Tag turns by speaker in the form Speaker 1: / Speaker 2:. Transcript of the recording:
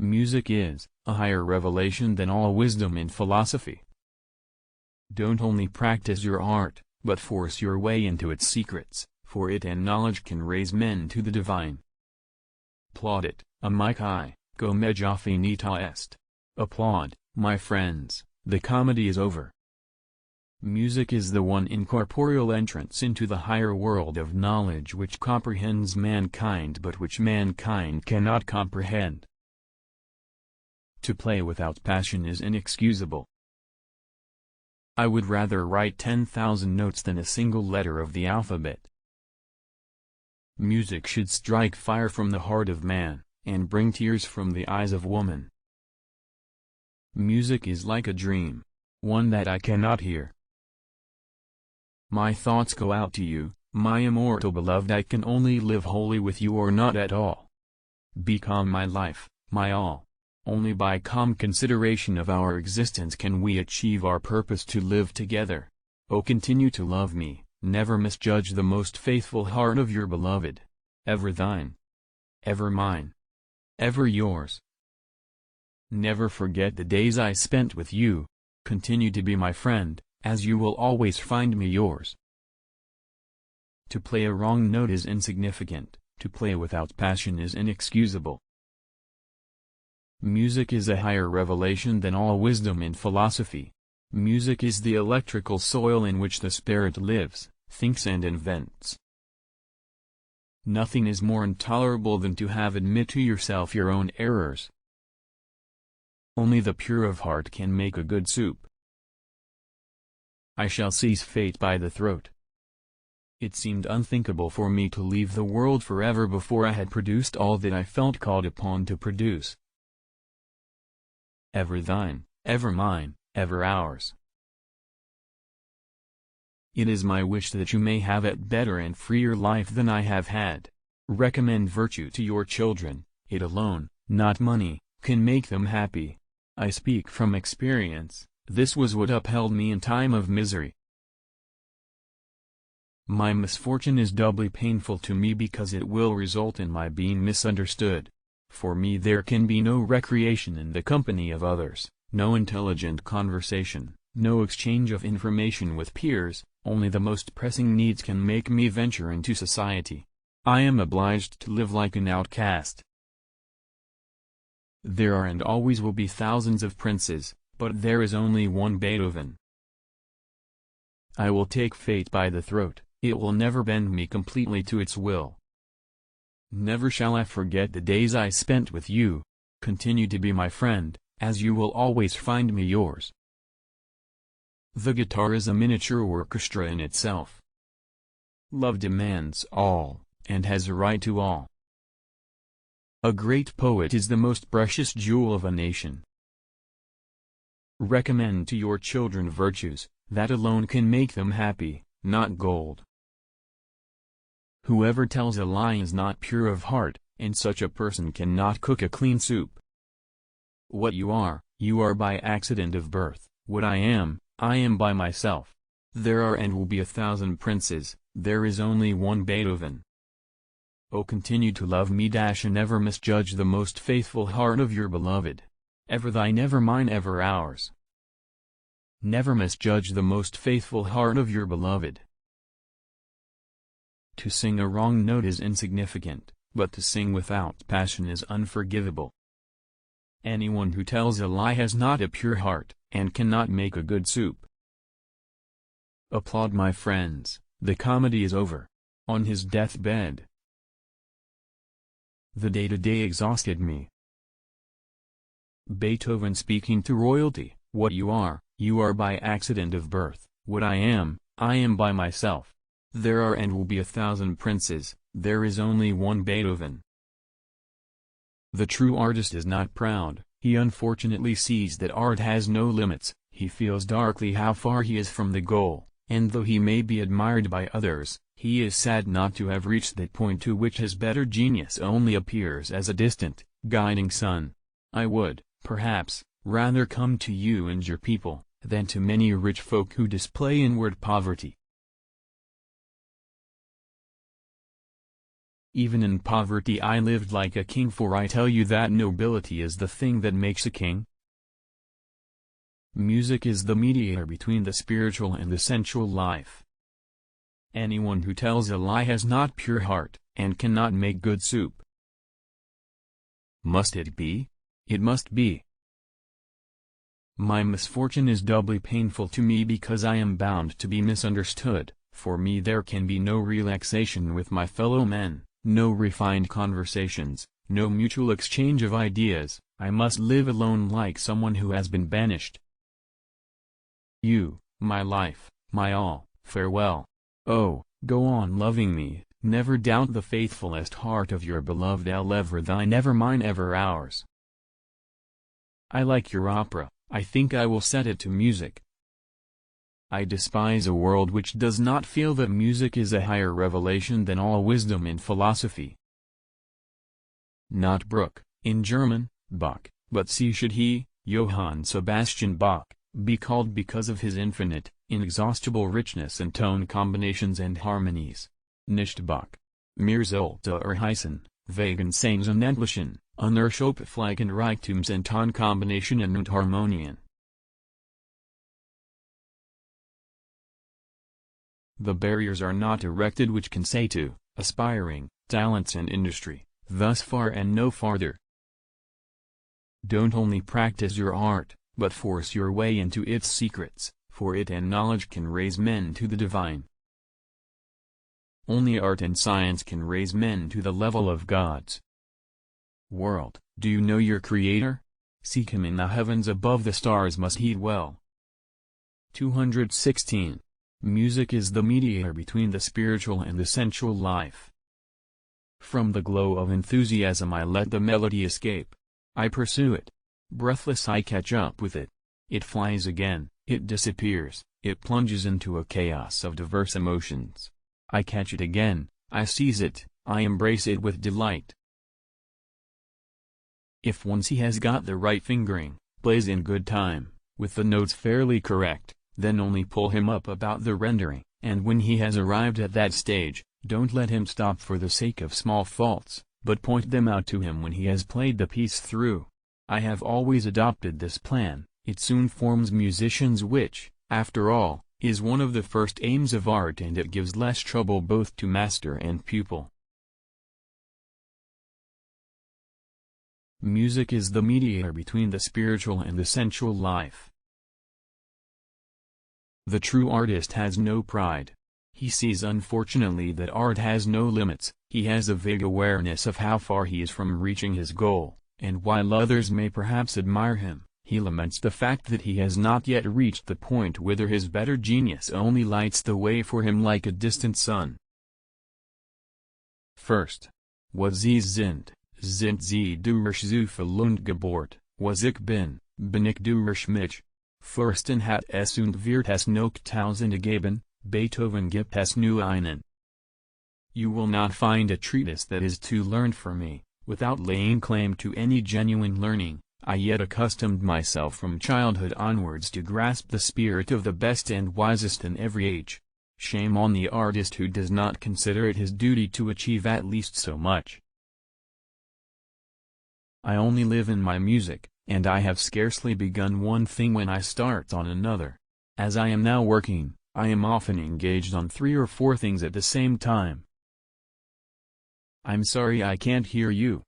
Speaker 1: Music is a higher revelation than all wisdom and philosophy. Don't only practice your art, but force your way into its secrets, for it and knowledge can raise men to the divine. Plaudit, amici, go me finita est. Applaud, my friends, the comedy is over. Music is the one incorporeal entrance into the higher world of knowledge which comprehends mankind but which mankind cannot comprehend. To play without passion is inexcusable. I would rather write 10,000 notes than a single letter of the alphabet. Music should strike fire from the heart of man, and bring tears from the eyes of woman. Music is like a dream, one that I cannot hear. My thoughts go out to you, my immortal beloved. I can only live wholly with you or not at all. Become my life, my all. Only by calm consideration of our existence can we achieve our purpose to live together. Oh, continue to love me, never misjudge the most faithful heart of your beloved. Ever thine. Ever mine. Ever yours. Never forget the days I spent with you. Continue to be my friend, as you will always find me yours. To play a wrong note is insignificant, to play without passion is inexcusable. Music is a higher revelation than all wisdom and philosophy. Music is the electrical soil in which the spirit lives, thinks and invents. Nothing is more intolerable than to have admit to yourself your own errors. Only the pure of heart can make a good soup. I shall seize fate by the throat. It seemed unthinkable for me to leave the world forever before I had produced all that I felt called upon to produce. Ever thine, ever mine, ever ours. It is my wish that you may have a better and freer life than I have had. Recommend virtue to your children. It alone, not money, can make them happy. I speak from experience. This was what upheld me in time of misery. My misfortune is doubly painful to me because it will result in my being misunderstood. For me there can be no recreation in the company of others, no intelligent conversation, no exchange of information with peers, only the most pressing needs can make me venture into society. I am obliged to live like an outcast. There are and always will be thousands of princes, but there is only one Beethoven. I will take fate by the throat, it will never bend me completely to its will. Never shall I forget the days I spent with you. Continue to be my friend, as you will always find me yours. The guitar is a miniature orchestra in itself. Love demands all, and has a right to all. A great poet is the most precious jewel of a nation. Recommend to your children virtues, that alone can make them happy, not gold. Whoever tells a lie is not pure of heart, and such a person cannot cook a clean soup. What you are by accident of birth. What I am by myself. There are and will be 1,000 princes, there is only one Beethoven. Oh, continue to love me and never misjudge the most faithful heart of your beloved. Ever thine, ever mine, ever ours. Never misjudge the most faithful heart of your beloved. To sing a wrong note is insignificant, but to sing without passion is unforgivable. Anyone who tells a lie has not a pure heart, and cannot make a good soup. Applaud, my friends, the comedy is over. On his deathbed. The day-to-day exhausted me. Beethoven speaking to royalty. What you are by accident of birth. What I am by myself. There are and will be 1,000 princes, there is only one Beethoven. The true artist is not proud, he unfortunately sees that art has no limits, he feels darkly how far he is from the goal, and though he may be admired by others, he is sad not to have reached that point to which his better genius only appears as a distant, guiding sun. I would, perhaps, rather come to you and your people, than to many rich folk who display inward poverty. Even in poverty I lived like a king, for I tell you that nobility is the thing that makes a king. Music is the mediator between the spiritual and the sensual life. Anyone who tells a lie has not pure heart, and cannot make good soup. Must it be? It must be. My misfortune is doubly painful to me because I am bound to be misunderstood. For me there can be no relaxation with my fellow men, no refined conversations, no mutual exchange of ideas. I must live alone like someone who has been banished. You, my life, my all, farewell. Oh, go on loving me, never doubt the faithfulest heart of your beloved Elle, ever thine, ever mine, ever ours. I like your opera, I think I will set it to music. I despise a world which does not feel that music is a higher revelation than all wisdom and philosophy. Not Bruck, in German, Bach, but C should he, Johann Sebastian Bach, be called because of his infinite, inexhaustible richness in tone combinations and harmonies. Nicht Bach. Mir sollte heißen, wegen seines unendlichen, unerschöpflichen Reichtums in Tonkombinationen und Harmonien. The barriers are not erected which can say to aspiring talents and industry, thus far and no farther. Don't only practice your art, but force your way into its secrets, for it and knowledge can raise men to the divine. Only art and science can raise men to the level of gods. World, do you know your Creator? Seek him in the heavens above, the stars must heed well. 216. Music is the mediator between the spiritual and the sensual life. From the glow of enthusiasm I let the melody escape. I pursue it. Breathless I catch up with it. It flies again, it disappears, it plunges into a chaos of diverse emotions. I catch it again, I seize it, I embrace it with delight. If once he has got the right fingering, plays in good time, with the notes fairly correct, then only pull him up about the rendering, and when he has arrived at that stage, don't let him stop for the sake of small faults, but point them out to him when he has played the piece through. I have always adopted this plan. It soon forms musicians, which, after all, is one of the first aims of art, and it gives less trouble both to master and pupil. Music is the mediator between the spiritual and the sensual life. The true artist has no pride. He sees unfortunately that art has no limits. He has a vague awareness of how far he is from reaching his goal, and while others may perhaps admire him, he laments the fact that he has not yet reached the point whither his better genius only lights the way for him like a distant sun. First. Was sie sind sie durch Zufall gebohrt, was ich bin ich durch mich. Fürsten hat es und wird es noch tausende geben, Beethoven gibt es nur einen. You will not find a treatise that is too learned for me, without laying claim to any genuine learning. I yet accustomed myself from childhood onwards to grasp the spirit of the best and wisest in every age. Shame on the artist who does not consider it his duty to achieve at least so much. I only live in my music, and I have scarcely begun one thing when I start on another. As I am now working, I am often engaged on 3 or 4 things at the same time. I'm sorry I can't hear you.